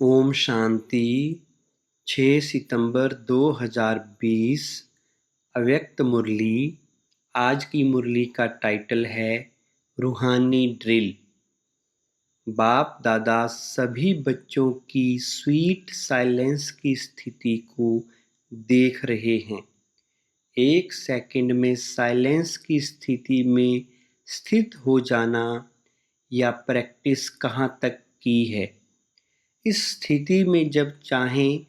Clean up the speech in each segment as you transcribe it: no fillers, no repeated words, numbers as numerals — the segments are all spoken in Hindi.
ओम शांति। 6 सितंबर 2020 अव्यक्त मुरली। आज की मुरली का टाइटल है रूहानी ड्रिल। बाप दादा सभी बच्चों की स्वीट साइलेंस की स्थिति को देख रहे हैं। 1 सेकंड में साइलेंस की स्थिति में स्थित हो जाना या प्रैक्टिस कहाँ तक की है। इस स्थिति में जब चाहें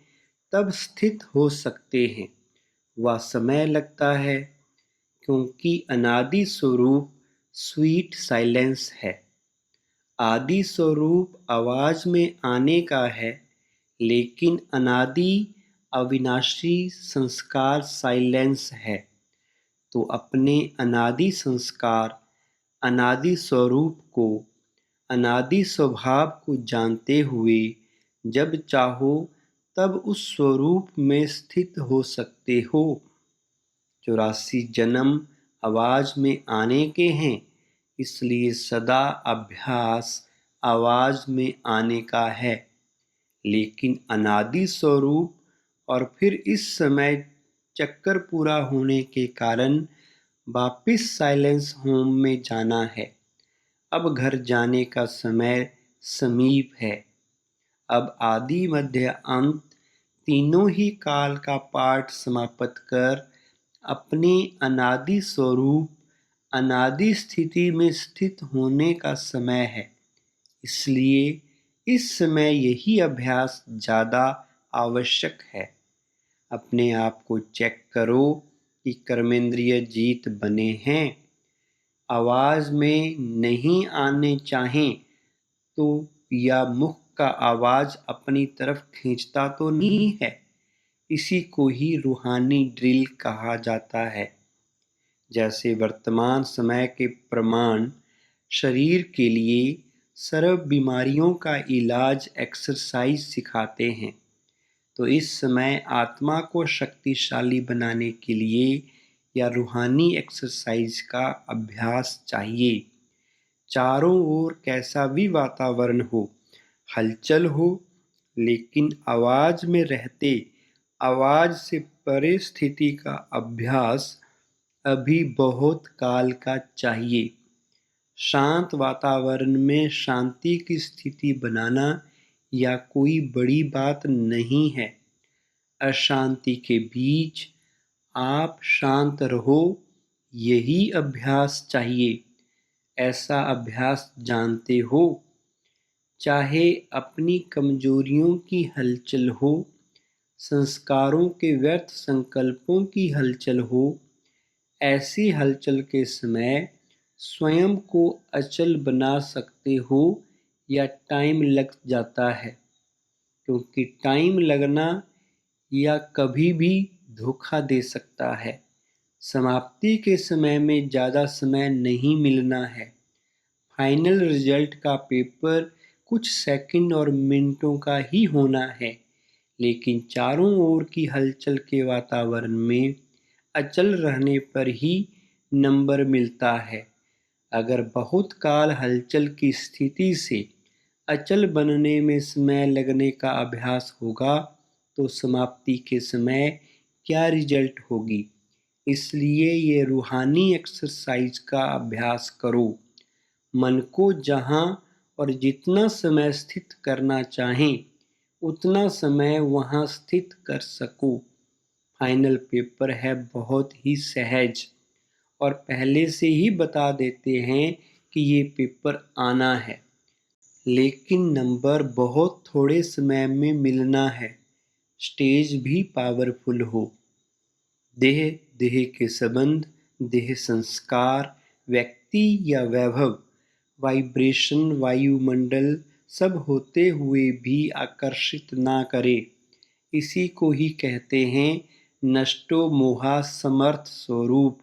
तब स्थित हो सकते हैं। वह समय लगता है क्योंकि अनादि स्वरूप स्वीट साइलेंस है। आदि स्वरूप आवाज में आने का है, लेकिन अनादि अविनाशी संस्कार साइलेंस है। तो अपने अनादि संस्कार, अनादि स्वरूप को, अनादि स्वभाव को जानते हुए जब चाहो तब उस स्वरूप में स्थित हो सकते हो। 84 जन्म आवाज में आने के हैं, इसलिए सदा अभ्यास आवाज में आने का है। लेकिन अनादि स्वरूप और फिर इस समय चक्कर पूरा होने के कारण वापिस साइलेंस होम में जाना है। अब घर जाने का समय समीप है। अब आदि मध्य अंत तीनों ही काल का पाठ समाप्त कर अपने अनादि स्वरूप, अनादि स्थिति में स्थित होने का समय है। इसलिए इस समय यही अभ्यास ज़्यादा आवश्यक है। अपने आप को चेक करो कि कर्मेंद्रिय जीत बने हैं। आवाज में नहीं आने चाहें तो या मुख का आवाज अपनी तरफ खींचता तो नहीं है। इसी को ही रूहानी ड्रिल कहा जाता है। जैसे वर्तमान समय के प्रमाण शरीर के लिए सर्व बीमारियों का इलाज एक्सरसाइज सिखाते हैं, तो इस समय आत्मा को शक्तिशाली बनाने के लिए या रूहानी एक्सरसाइज का अभ्यास चाहिए। चारों ओर कैसा भी वातावरण हो, हलचल हो, लेकिन आवाज में रहते आवाज से परे स्थिति का अभ्यास अभी बहुत काल का चाहिए। शांत वातावरण में शांति की स्थिति बनाना या कोई बड़ी बात नहीं है। अशांति के बीच आप शांत रहो, यही अभ्यास चाहिए। ऐसा अभ्यास जानते हो, चाहे अपनी कमजोरियों की हलचल हो, संस्कारों के व्यर्थ संकल्पों की हलचल हो, ऐसी हलचल के समय स्वयं को अचल बना सकते हो या टाइम लग जाता है, क्योंकि टाइम लगना या कभी भी धोखा दे सकता है। समाप्ति के समय में ज़्यादा समय नहीं मिलना है। फाइनल रिजल्ट का पेपर कुछ सेकंड और मिनटों का ही होना है, लेकिन चारों ओर की हलचल के वातावरण में अचल रहने पर ही नंबर मिलता है। अगर बहुत काल हलचल की स्थिति से अचल बनने में समय लगने का अभ्यास होगा, तो समाप्ति के समय क्या रिजल्ट होगी। इसलिए ये रूहानी एक्सरसाइज का अभ्यास करो। मन को जहाँ और जितना समय स्थित करना चाहें, उतना समय वहाँ स्थित कर सको। फाइनल पेपर है बहुत ही सहज और पहले से ही बता देते हैं कि ये पेपर आना है, लेकिन नंबर बहुत थोड़े समय में मिलना है। स्टेज भी पावरफुल हो। देह, देह के संबंध, देह संस्कार, व्यक्ति या वैभव, वाइब्रेशन, वायुमंडल सब होते हुए भी आकर्षित ना करे। इसी को ही कहते हैं नष्टो मोहा समर्थ स्वरूप।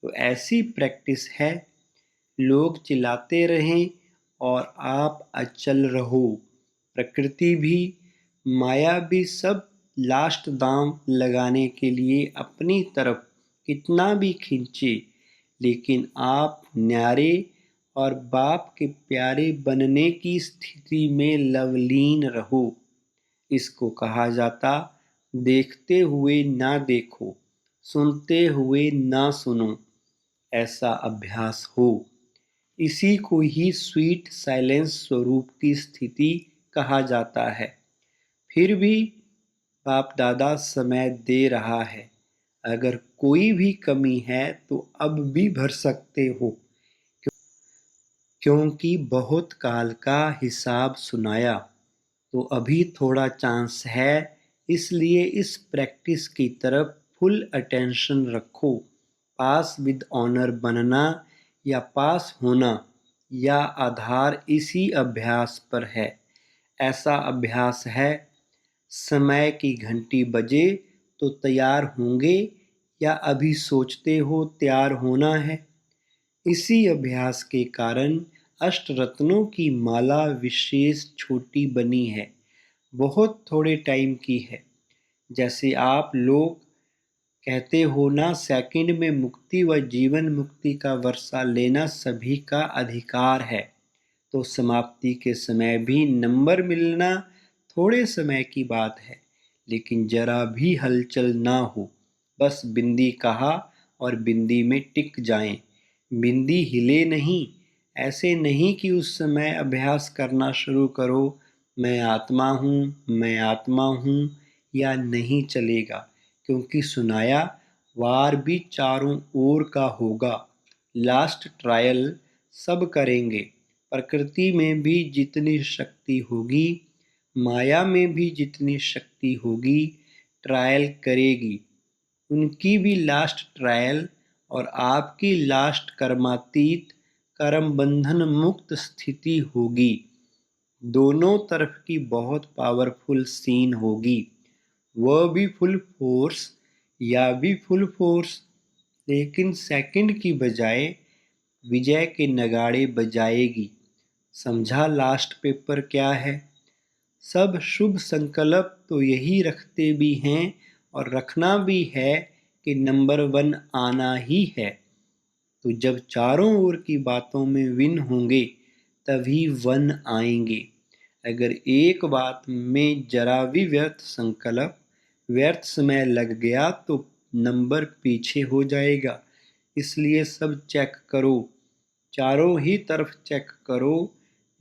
तो ऐसी प्रैक्टिस है, लोग चिल्लाते रहें और आप अचल रहो। प्रकृति भी, माया भी सब लास्ट दांव लगाने के लिए अपनी तरफ कितना भी खींचे, लेकिन आप न्यारे और बाप के प्यारे बनने की स्थिति में लवलीन रहो। इसको कहा जाता देखते हुए ना देखो, सुनते हुए ना सुनो, ऐसा अभ्यास हो। इसी को ही स्वीट साइलेंस स्वरूप की स्थिति कहा जाता है। फिर भी बाप दादा समय दे रहा है। अगर कोई भी कमी है तो अब भी भर सकते हो, क्योंकि बहुत काल का हिसाब सुनाया, तो अभी थोड़ा चांस है। इसलिए इस प्रैक्टिस की तरफ फुल अटेंशन रखो। पास विद ऑनर बनना या पास होना या आधार इसी अभ्यास पर है। ऐसा अभ्यास है, समय की घंटी बजे तो तैयार होंगे या अभी सोचते हो तैयार होना है। इसी अभ्यास के कारण अष्टरत्नों की माला विशेष छोटी बनी है, बहुत थोड़े टाइम की है। जैसे आप लोग कहते हो ना, सेकंड में मुक्ति व जीवन मुक्ति का वर्षा लेना सभी का अधिकार है, तो समाप्ति के समय भी नंबर मिलना थोड़े समय की बात है। लेकिन जरा भी हलचल ना हो, बस बिंदी कहा और बिंदी में टिक जाएं। बिंदी हिले नहीं। ऐसे नहीं कि उस समय अभ्यास करना शुरू करो, मैं आत्मा हूँ या नहीं चलेगा, क्योंकि सुनाया वार भी चारों ओर का होगा। लास्ट ट्रायल सब करेंगे। प्रकृति में भी जितनी शक्ति होगी, माया में भी जितनी शक्ति होगी, ट्रायल करेगी। उनकी भी लास्ट ट्रायल और आपकी लास्ट कर्मातीत कर्म बंधन मुक्त स्थिति होगी। दोनों तरफ की बहुत पावरफुल सीन होगी। वह भी फुल फोर्स या भी फुल फोर्स, लेकिन सेकंड की बजाय विजय के नगाड़े बजाएगी। समझा लास्ट पेपर क्या है? सब शुभ संकल्प तो यही रखते भी हैं और रखना भी है कि नंबर 1 आना ही है। तो जब चारों ओर की बातों में विन होंगे तभी 1 आएंगे। अगर एक बात में जरा भी व्यर्थ संकल्प, व्यर्थ समय लग गया तो नंबर पीछे हो जाएगा। इसलिए सब चेक करो, चारों ही तरफ चेक करो।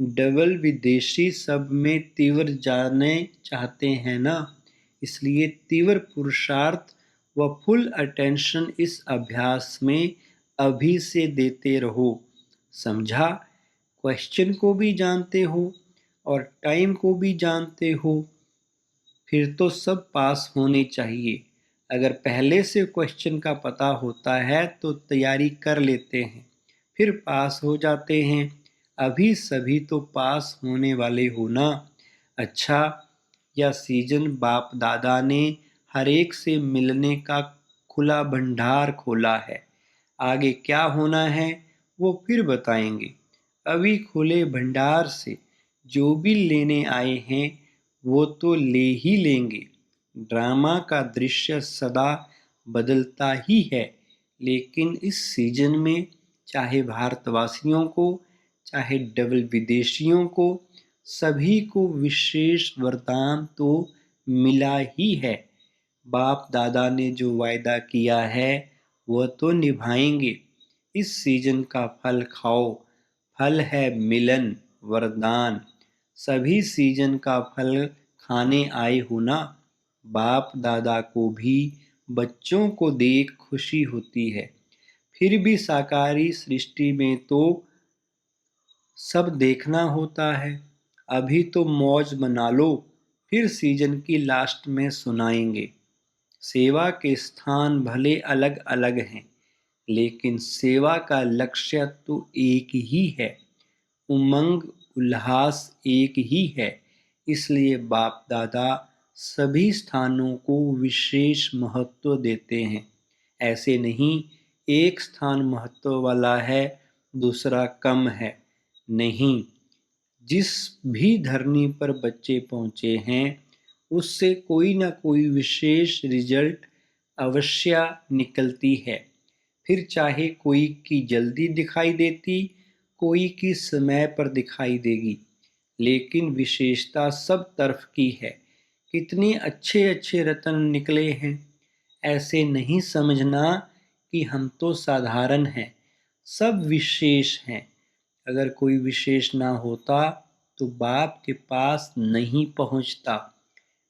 डबल विदेशी सब में तीव्र जाने चाहते हैं ना, इसलिए तीव्र पुरुषार्थ व फुल अटेंशन इस अभ्यास में अभी से देते रहो। समझा? क्वेश्चन को भी जानते हो और टाइम को भी जानते हो, फिर तो सब पास होने चाहिए। अगर पहले से क्वेश्चन का पता होता है तो तैयारी कर लेते हैं, फिर पास हो जाते हैं। अभी सभी तो पास होने वाले हो ना। अच्छा, यह सीजन बाप दादा ने हर एक से मिलने का खुला भंडार खोला है। आगे क्या होना है वो फिर बताएंगे। अभी खुले भंडार से जो भी लेने आए हैं वो तो ले ही लेंगे। ड्रामा का दृश्य सदा बदलता ही है, लेकिन इस सीजन में चाहे भारतवासियों को, चाहे डबल विदेशियों को, सभी को विशेष वरदान तो मिला ही है। बाप दादा ने जो वायदा किया है वह तो निभाएंगे। इस सीजन का फल खाओ। फल है मिलन, वरदान। सभी सीजन का फल खाने आए हो ना। बाप दादा को भी बच्चों को देख खुशी होती है। फिर भी साकारी सृष्टि में तो सब देखना होता है। अभी तो मौज मना लो, फिर सीजन की लास्ट में सुनाएंगे। सेवा के स्थान भले अलग अलग हैं, लेकिन सेवा का लक्ष्य तो एक ही है। उमंग उल्लास एक ही है। इसलिए बाप दादा सभी स्थानों को विशेष महत्व देते हैं। ऐसे नहीं एक स्थान महत्व वाला है, दूसरा कम है। नहीं, जिस भी धरनी पर बच्चे पहुँचे हैं उससे कोई ना कोई विशेष रिजल्ट अवश्य निकलती है। फिर चाहे कोई की जल्दी दिखाई देती, कोई की समय पर दिखाई देगी, लेकिन विशेषता सब तरफ की है। कितने अच्छे अच्छे रत्न निकले हैं। ऐसे नहीं समझना कि हम तो साधारण हैं, सब विशेष हैं। अगर कोई विशेष ना होता तो बाप के पास नहीं पहुंचता।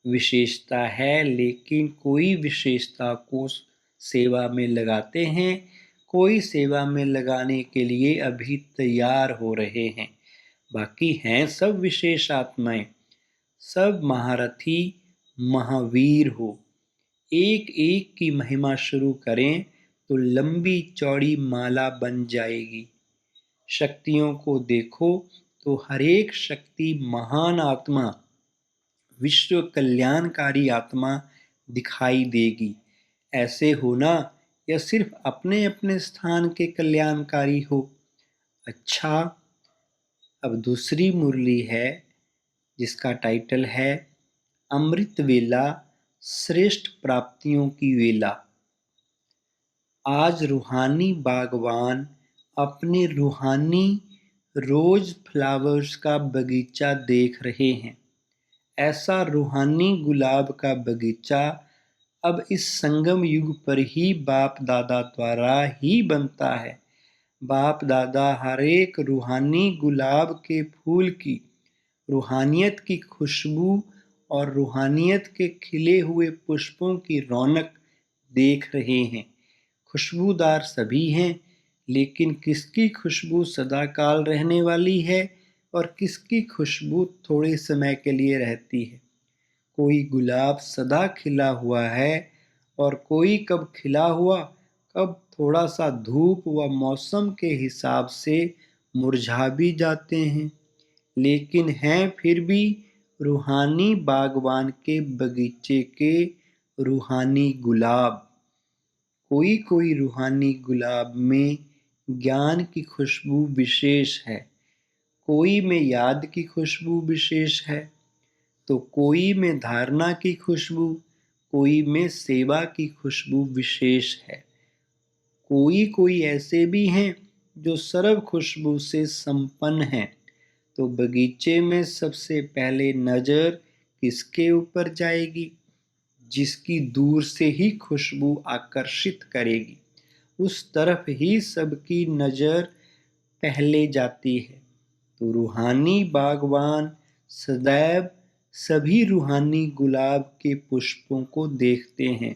विशेषता है, लेकिन कोई विशेषता को सेवा में लगाते हैं, कोई सेवा में लगाने के लिए अभी तैयार हो रहे हैं। बाकी हैं सब विशेष आत्माएं, सब महारथी महावीर हो। एक एक की महिमा शुरू करें तो लंबी चौड़ी माला बन जाएगी। शक्तियों को देखो तो हर एक शक्ति महान आत्मा, विश्व कल्याणकारी आत्मा दिखाई देगी। ऐसे होना या सिर्फ अपने अपने स्थान के कल्याणकारी हो। अच्छा, अब दूसरी मुरली है जिसका टाइटल है अमृत वेला, श्रेष्ठ प्राप्तियों की वेला। आज रूहानी बागवान अपने रूहानी रोज फ्लावर्स का बगीचा देख रहे हैं। ऐसा रूहानी गुलाब का बगीचा अब इस संगम युग पर ही बाप दादा द्वारा ही बनता है। बाप दादा हर एक रूहानी गुलाब के फूल की, रूहानियत की खुशबू और रूहानियत के खिले हुए पुष्पों की रौनक देख रहे हैं। खुशबूदार सभी हैं, लेकिन किसकी खुशबू सदाकाल रहने वाली है और किसकी खुशबू थोड़े समय के लिए रहती है। कोई गुलाब सदा खिला हुआ है और कोई कब खिला हुआ, कब थोड़ा सा धूप व मौसम के हिसाब से मुरझा भी जाते हैं, लेकिन हैं फिर भी रूहानी बागवान के बगीचे के रूहानी गुलाब। कोई कोई रूहानी गुलाब में ज्ञान की खुशबू विशेष है, कोई में याद की खुशबू विशेष है, तो कोई में धारणा की खुशबू, कोई में सेवा की खुशबू विशेष है। कोई कोई ऐसे भी हैं जो सर्व खुशबू से संपन्न हैं। तो बगीचे में सबसे पहले नजर किसके ऊपर जाएगी? जिसकी दूर से ही खुशबू आकर्षित करेगी, उस तरफ ही सबकी नजर पहले जाती है। तो रूहानी बागवान सदैव सभी रूहानी गुलाब के पुष्पों को देखते हैं,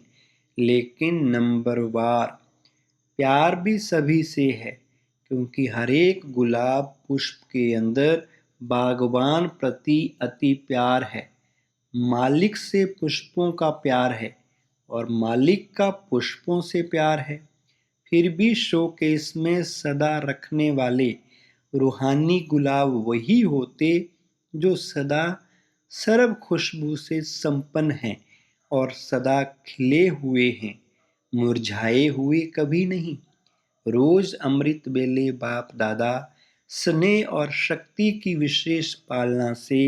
लेकिन नंबरवार। प्यार भी सभी से है, क्योंकि हर एक गुलाब पुष्प के अंदर बागवान प्रति अति प्यार है। मालिक से पुष्पों का प्यार है और मालिक का पुष्पों से प्यार है। फिर भी शोकेस में सदा रखने वाले रूहानी गुलाब वही होते जो सदा सर्व खुशबू से संपन्न हैं और सदा खिले हुए हैं, मुरझाए हुए कभी नहीं। रोज अमृत बेले बाप दादा स्नेह और शक्ति की विशेष पालना से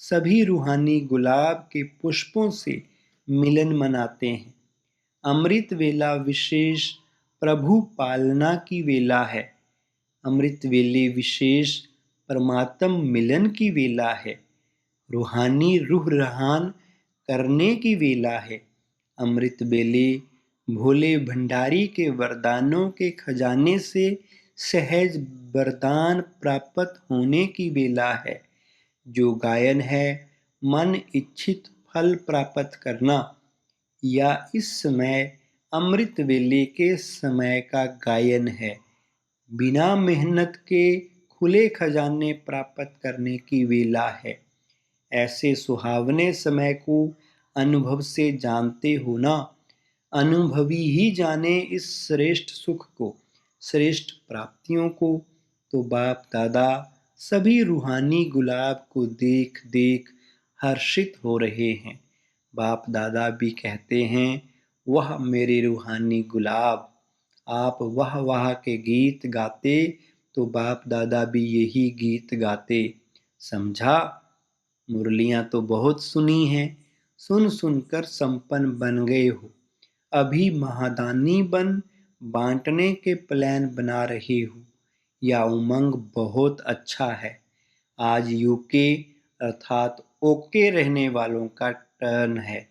सभी रूहानी गुलाब के पुष्पों से मिलन मनाते हैं। अमृत वेला विशेष प्रभु पालना की वेला है। अमृत वेले विशेष परमात्म मिलन की वेला है। रूहानी रूह रहान करने की वेला है। अमृत बेले भोले भंडारी के वरदानों के खजाने से सहज वरदान प्राप्त होने की वेला है। जो गायन है मन इच्छित फल प्राप्त करना, या इस समय अमृत वेले के समय का गायन है। बिना मेहनत के खुले खजाने प्राप्त करने की वेला है। ऐसे सुहावने समय को अनुभव से जानते हो ना। अनुभवी ही जाने इस श्रेष्ठ सुख को, श्रेष्ठ प्राप्तियों को। तो बाप दादा सभी रूहानी गुलाब को देख देख हर्षित हो रहे हैं। बाप दादा भी कहते हैं, वह मेरे रूहानी गुलाब। आप वाह वाह के गीत गाते तो बाप दादा भी यही गीत गाते। समझा? मुरलियां तो बहुत सुनी हैं, सुन सुनकर संपन्न बन गए हो। अभी महादानी बन बांटने के प्लान बना रहे हो। या उमंग बहुत अच्छा है। आज यूके अर्थात ओके रहने वालों का टर्न है।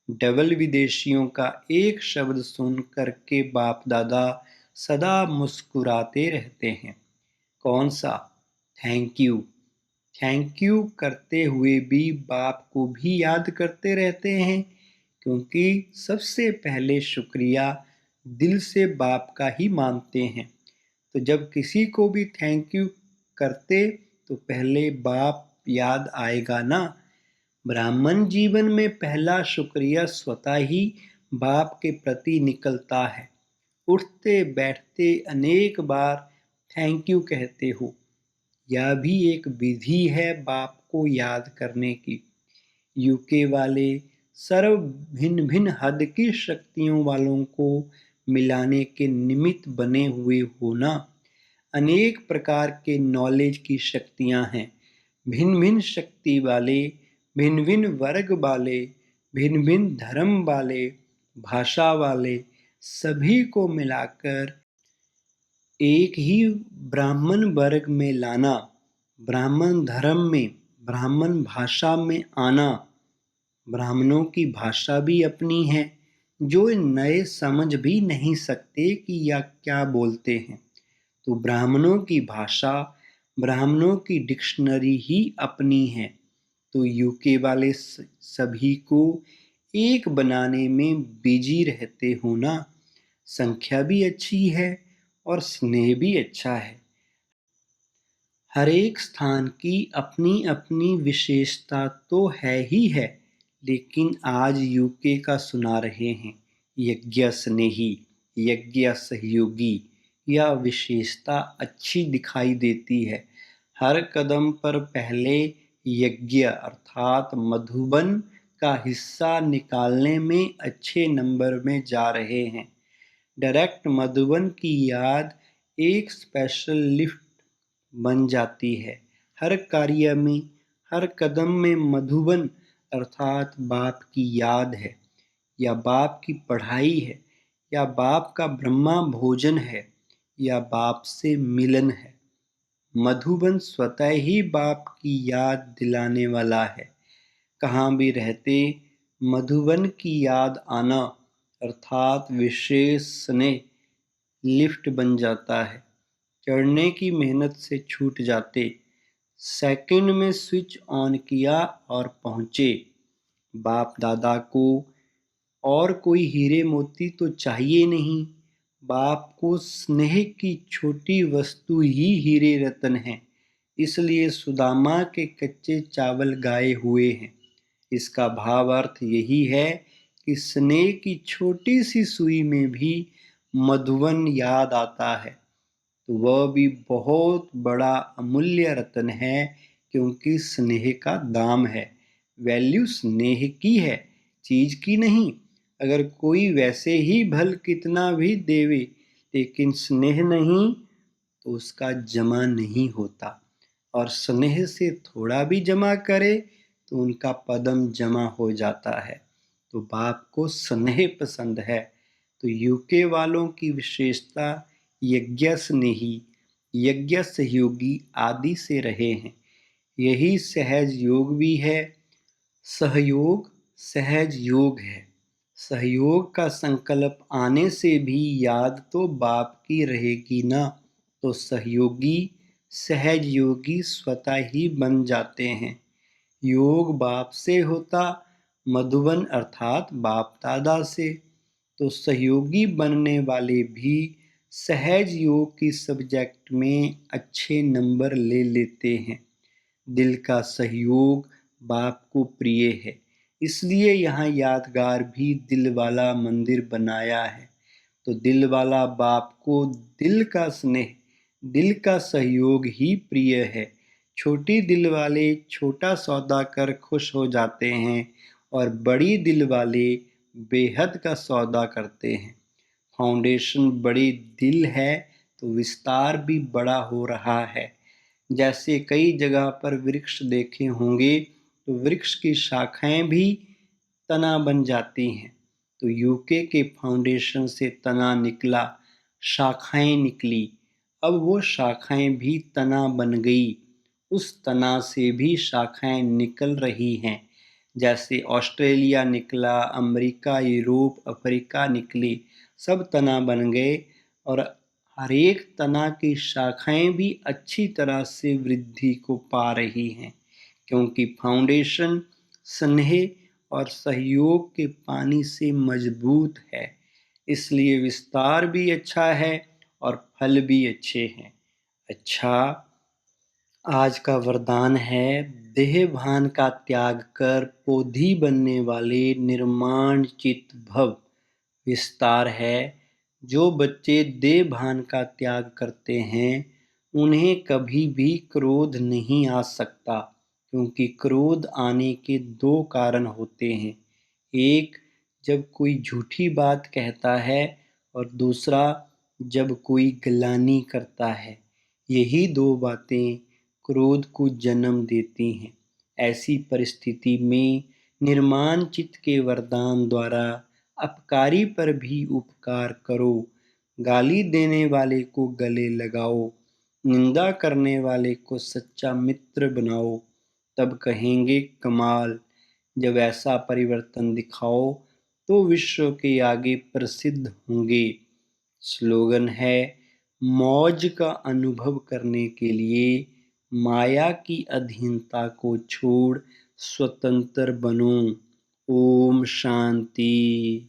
डबल विदेशियों का एक शब्द सुन करके बाप दादा सदा मुस्कुराते रहते हैं। कौन सा? Thank you. थैंक यू करते हुए भी बाप को भी याद करते रहते हैं, क्योंकि सबसे पहले शुक्रिया दिल से बाप का ही मानते हैं। तो जब किसी को भी थैंक यू करते तो पहले बाप याद आएगा ना। ब्राह्मण जीवन में पहला शुक्रिया स्वतः ही बाप के प्रति निकलता है। उठते बैठते अनेक बार थैंक यू कहते हो। यह भी एक विधि है बाप को याद करने की। यूके वाले सर्व भिन्न भिन्न हद की शक्तियों वालों को मिलाने के निमित्त बने हुए होना। अनेक प्रकार के नॉलेज की शक्तियां हैं। भिन्न भिन्न शक्ति वाले, भिन्न भिन्न वर्ग वाले, भिन्न भिन्न धर्म वाले, भाषा वाले, सभी को मिलाकर एक ही ब्राह्मण वर्ग में लाना, ब्राह्मण धर्म में, ब्राह्मण भाषा में आना। ब्राह्मणों की भाषा भी अपनी है, जो नए समझ भी नहीं सकते कि यह क्या बोलते हैं। तो ब्राह्मणों की भाषा, ब्राह्मणों की डिक्शनरी ही अपनी है। तो यूके वाले सभी को एक बनाने में बिजी रहते हो ना। संख्या भी अच्छी है और स्नेह भी अच्छा है। हर एक स्थान की अपनी अपनी विशेषता तो है ही है, लेकिन आज यूके का सुना रहे हैं यज्ञ स्नेही, यज्ञ सहयोगी। यह विशेषता अच्छी दिखाई देती है। हर कदम पर पहले यज्ञ अर्थात मधुबन का हिस्सा निकालने में अच्छे नंबर में जा रहे हैं। डायरेक्ट मधुबन की याद एक स्पेशल लिफ्ट बन जाती है। हर कार्य में, हर कदम में मधुबन अर्थात बाप की याद है, या बाप की पढ़ाई है, या बाप का ब्रह्मा भोजन है, या बाप से मिलन है। मधुबन स्वतः ही बाप की याद दिलाने वाला है। कहाँ भी रहते मधुबन की याद आना अर्थात विशेष स्नेह लिफ्ट बन जाता है। चढ़ने की मेहनत से छूट जाते, सेकंड में स्विच ऑन किया और पहुंचे। बाप दादा को और कोई हीरे मोती तो चाहिए नहीं। बाप को स्नेह की छोटी वस्तु ही हीरे रतन है। इसलिए सुदामा के कच्चे चावल गाए हुए हैं। इसका भाव अर्थ यही है कि स्नेह की छोटी सी सुई में भी मधुबन याद आता है, तो वह भी बहुत बड़ा अमूल्य रत्न है, क्योंकि स्नेह का दाम है। वैल्यू स्नेह की है, चीज की नहीं। अगर कोई वैसे ही भल कितना भी देवे, लेकिन स्नेह नहीं तो उसका जमा नहीं होता। और स्नेह से थोड़ा भी जमा करे तो उनका पदम जमा हो जाता है। तो बाप को स्नेह पसंद है। तो यूके वालों की विशेषता यज्ञ स्नेही, यज्ञ सहयोगी आदि से रहे हैं। यही सहज योग भी है। सहयोग सहज योग है। सहयोग का संकल्प आने से भी याद तो बाप की रहेगी ना। तो सहयोगी सहज योगी स्वतः ही बन जाते हैं। योग बाप से होता, मधुबन अर्थात बाप दादा से। तो सहयोगी बनने वाले भी सहज योग की सब्जेक्ट में अच्छे नंबर ले लेते हैं। दिल का सहयोग बाप को प्रिय है, इसलिए यहाँ यादगार भी दिल वाला मंदिर बनाया है। तो दिल वाला बाप को दिल का स्नेह, दिल का सहयोग ही प्रिय है। छोटी दिल वाले छोटा सौदा कर खुश हो जाते हैं, और बड़ी दिल वाले बेहद का सौदा करते हैं। फाउंडेशन बड़ी दिल है तो विस्तार भी बड़ा हो रहा है। जैसे कई जगह पर वृक्ष देखे होंगे, तो वृक्ष की शाखाएं भी तना बन जाती हैं। तो यूके के फाउंडेशन से तना निकला, शाखाएं निकली। अब वो शाखाएं भी तना बन गई। उस तना से भी शाखाएं निकल रही हैं। जैसे ऑस्ट्रेलिया निकला, अमेरिका, यूरोप, अफ्रीका निकले, सब तना बन गए और हर एक तना की शाखाएं भी अच्छी तरह से वृद्धि को पा रही हैं, क्योंकि फाउंडेशन स्नेह और सहयोग के पानी से मजबूत है। इसलिए विस्तार भी अच्छा है और फल भी अच्छे हैं। अच्छा, आज का वरदान है, देह भान का त्याग कर पोधी बनने वाले निर्माण चित भव। विस्तार है, जो बच्चे देह भान का त्याग करते हैं उन्हें कभी भी क्रोध नहीं आ सकता, क्योंकि क्रोध आने के दो कारण होते हैं। एक, जब कोई झूठी बात कहता है और दूसरा, जब कोई गलानी करता है। यही दो बातें क्रोध को जन्म देती हैं। ऐसी परिस्थिति में निर्माण चित्त के वरदान द्वारा अपकारी पर भी उपकार करो। गाली देने वाले को गले लगाओ, निंदा करने वाले को सच्चा मित्र बनाओ, तब कहेंगे कमाल। जब ऐसा परिवर्तन दिखाओ तो विश्व के आगे प्रसिद्ध होंगे। स्लोगन है, मौज का अनुभव करने के लिए माया की अधीनता को छोड़ स्वतंत्र बनो। ओम शांति।